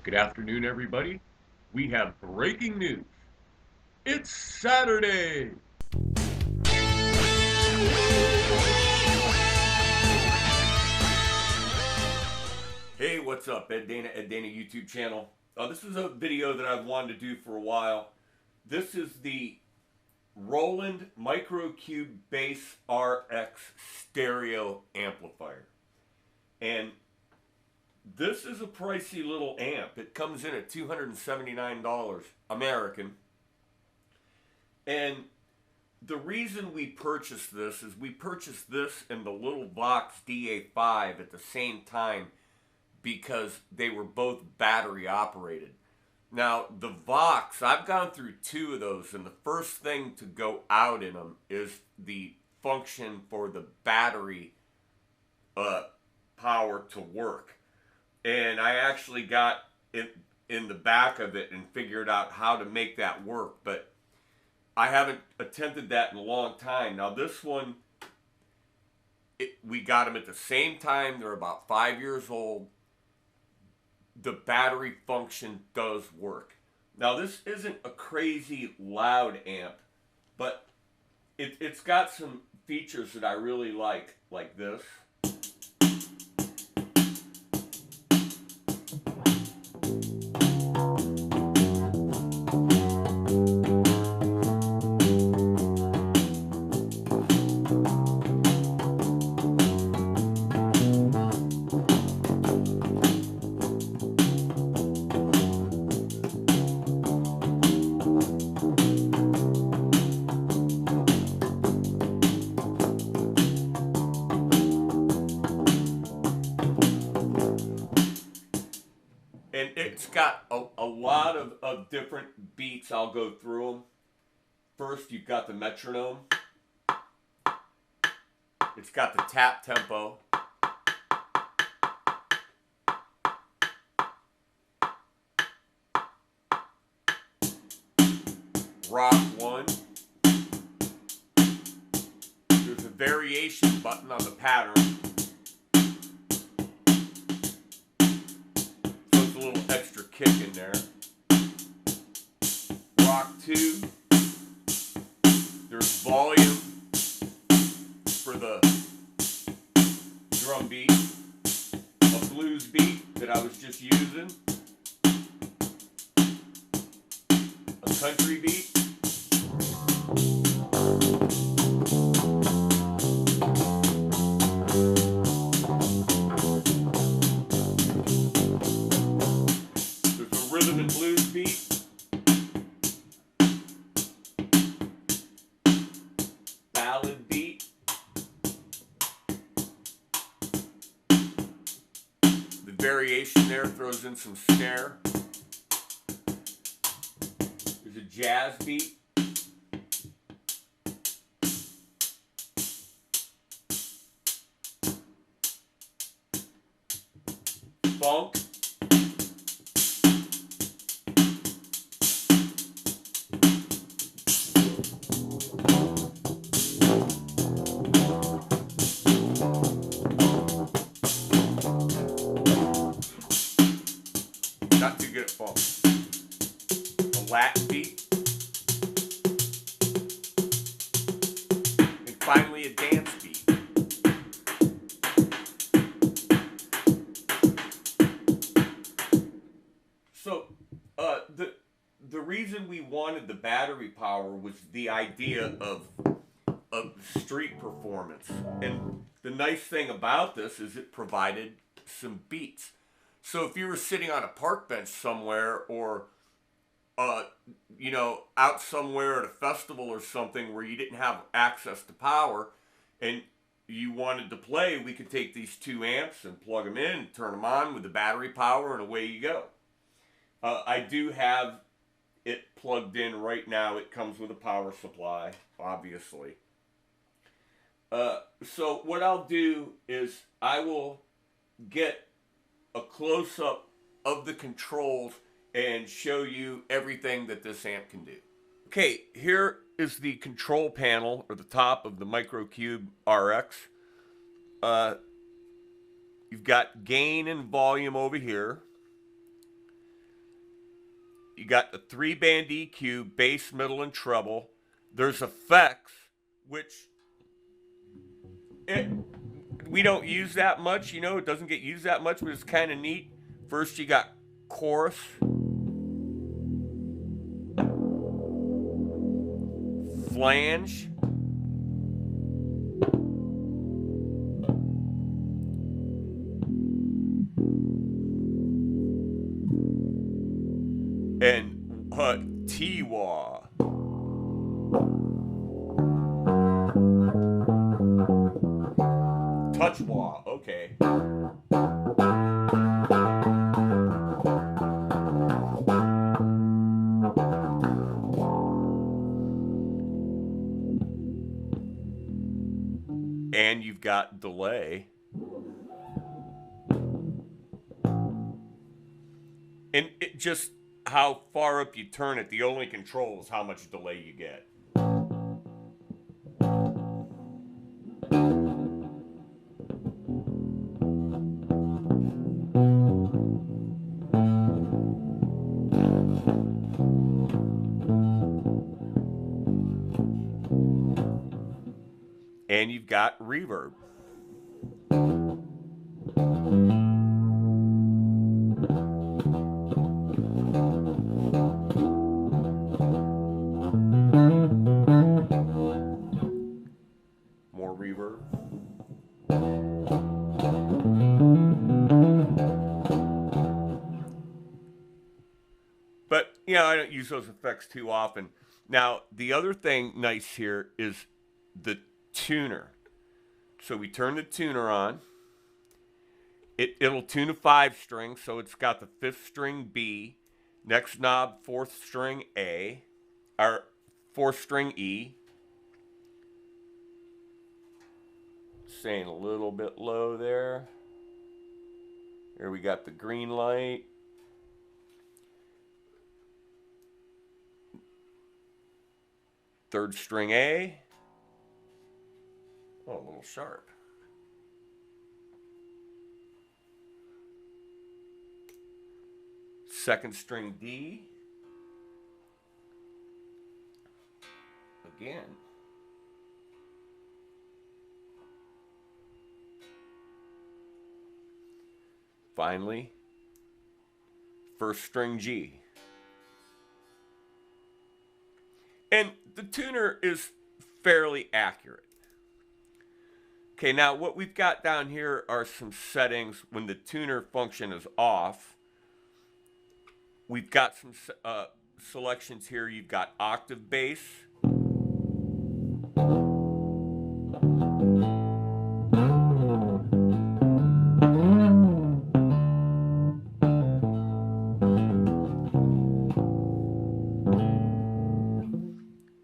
Good afternoon, everybody. We have breaking news. It's Saturday. Hey, what's up? Ed Dana YouTube channel. This is a video that I've wanted to do for a while. This is the Roland Cube RX stereo amplifier. And this is a pricey little amp. It comes in at $279 American. And the reason we purchased this is we purchased this and the little Vox DA5 at the same time because they were both battery operated. Now, the Vox, I've gone through two of those, and the first thing to go out in them is the function for the battery power to work. And I actually got in the back of it and figured out how to make that work, but I haven't attempted that in a long time. Now this one, we got them at the same time. They're about 5 years old. The battery function does work. Now this isn't a crazy loud amp, but it's got some features that I really like this. And it's got a lot of different beats. I'll go through them. First, you've got the metronome. It's got the tap tempo. Rock 1. There's a variation button on the pattern. Extra kick in there. Rock 2. There's volume for the drum beat. A blues beat that I was just using. A country beat. Rhythm and blues beat, ballad beat, the variation there throws in some snare, there's a jazz beat, funk, not too good at funk. A Latin beat. And finally a dance beat. So the reason we wanted the battery power was the idea of street performance. And the nice thing about this is it provided some beats. So if you were sitting on a park bench somewhere or, out somewhere at a festival or something where you didn't have access to power and you wanted to play, we could take these two amps and plug them in, turn them on with the battery power, and away you go. I do have it plugged in right now. It comes with a power supply, obviously. So what I'll do is I will get a close-up of the controls and show you everything that this amp can do. Okay, here is the control panel, or the top of the Cube RX. You've got gain and volume over here. You got the 3-band EQ, bass, middle, and treble. There's effects, which we don't use that much. You know, it doesn't get used that much, but it's kind of neat. First, you got chorus, flange, and T-wah. Touch-wah, okay. And you've got delay. And it just, how far up you turn it, the only control is how much delay you get. And you've got reverb. More reverb. But, you know, I don't use those effects too often. Now, the other thing nice here is the tuner. So we turn the tuner on. It'll tune a 5-string, so it's got the 5th string B, next knob 4th string A, or 4th string E. Staying a little bit low there. Here we got the green light. Third string A. Oh, a little sharp. Second string D. Again. Finally, first string G. And the tuner is fairly accurate. Okay, now what we've got down here are some settings when the tuner function is off. We've got some selections here. You've got octave bass.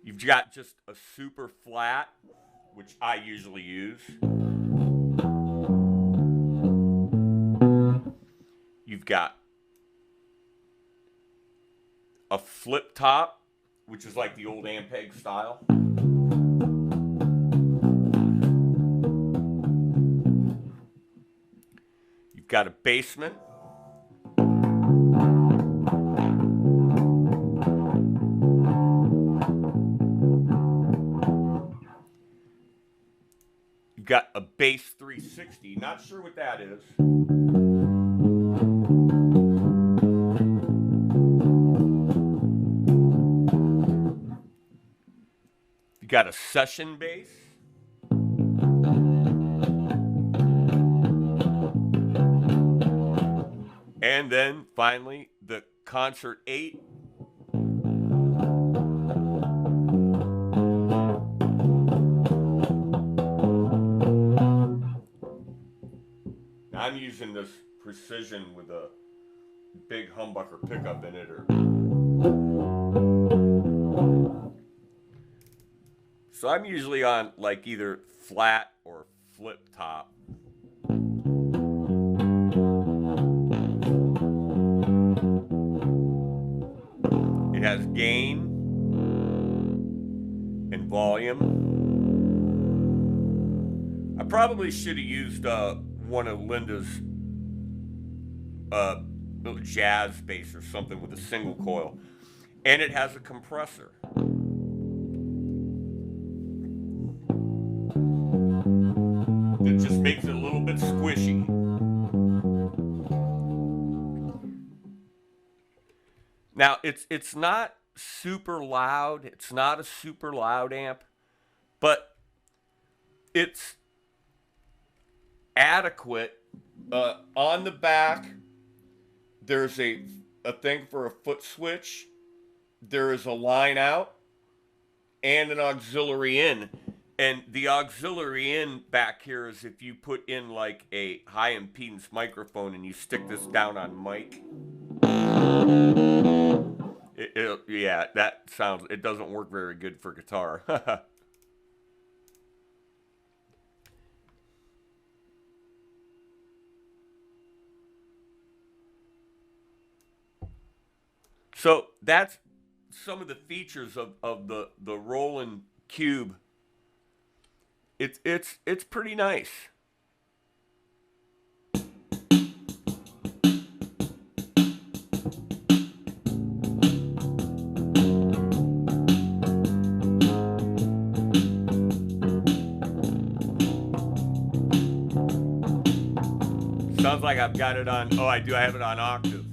You've got just a super flat, which I usually use. You've got a flip top, which is like the old Ampeg style. You've got a basement. You've got a bass 360. Not sure what that is. You've got a session bass. And then finally the Concert 8. I'm using this Precision with a big humbucker pickup in it. So I'm usually on like either flat or flip top. It has gain and volume. I probably should have used one of Linda's jazz bass or something with a single coil. And it has a compressor. That just makes it a little bit squishy. Now, it's not super loud. It's not a super loud amp, but it's adequate. On the back, there's a thing for a foot switch. There is a line out and an auxiliary in. And the auxiliary in back here is if you put in like a high impedance microphone and you stick this down on mic. Yeah, that sounds, it doesn't work very good for guitar. So that's some of the features of the Roland Cube. It's pretty nice. Sounds like I've got it on, oh, I do, I have it on octave.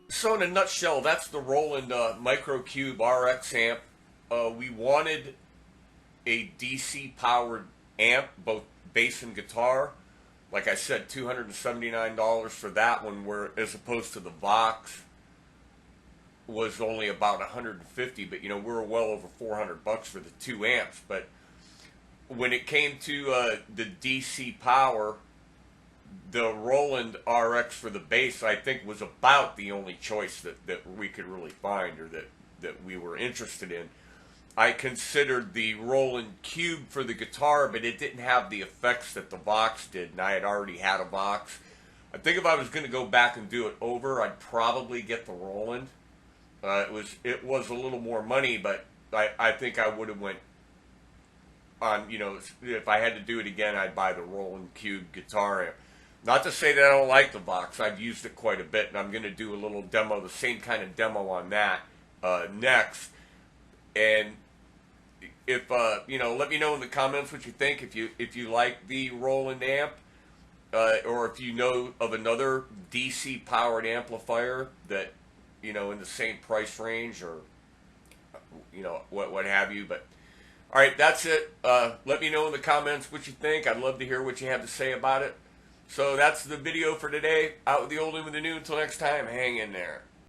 So in a nutshell, that's the Roland Cube RX amp. We wanted a DC powered amp, both bass and guitar. Like I said, $279 for that one, where as opposed to the Vox was only about $150. But you know, we were well over $400 for the two amps. But when it came to the DC power, the Roland RX for the bass, I think, was about the only choice that we could really find, or that we were interested in. I considered the Roland Cube for the guitar, but it didn't have the effects that the Vox did, and I had already had a Vox. I think if I was going to go back and do it over, I'd probably get the Roland. It was a little more money, but I think I would have went on, you know, if I had to do it again, I'd buy the Roland Cube guitar amp. Not to say that I don't like the Vox. I've used it quite a bit, and I'm going to do a little demo, the same kind of demo on that next. And if you know, let me know in the comments what you think. If you like the Roland amp, or if you know of another DC powered amplifier that, you know, in the same price range, or you know, what have you. But all right, that's it. Let me know in the comments what you think. I'd love to hear what you have to say about it. So that's the video for today. Out with the old, in with the new. Until next time, hang in there.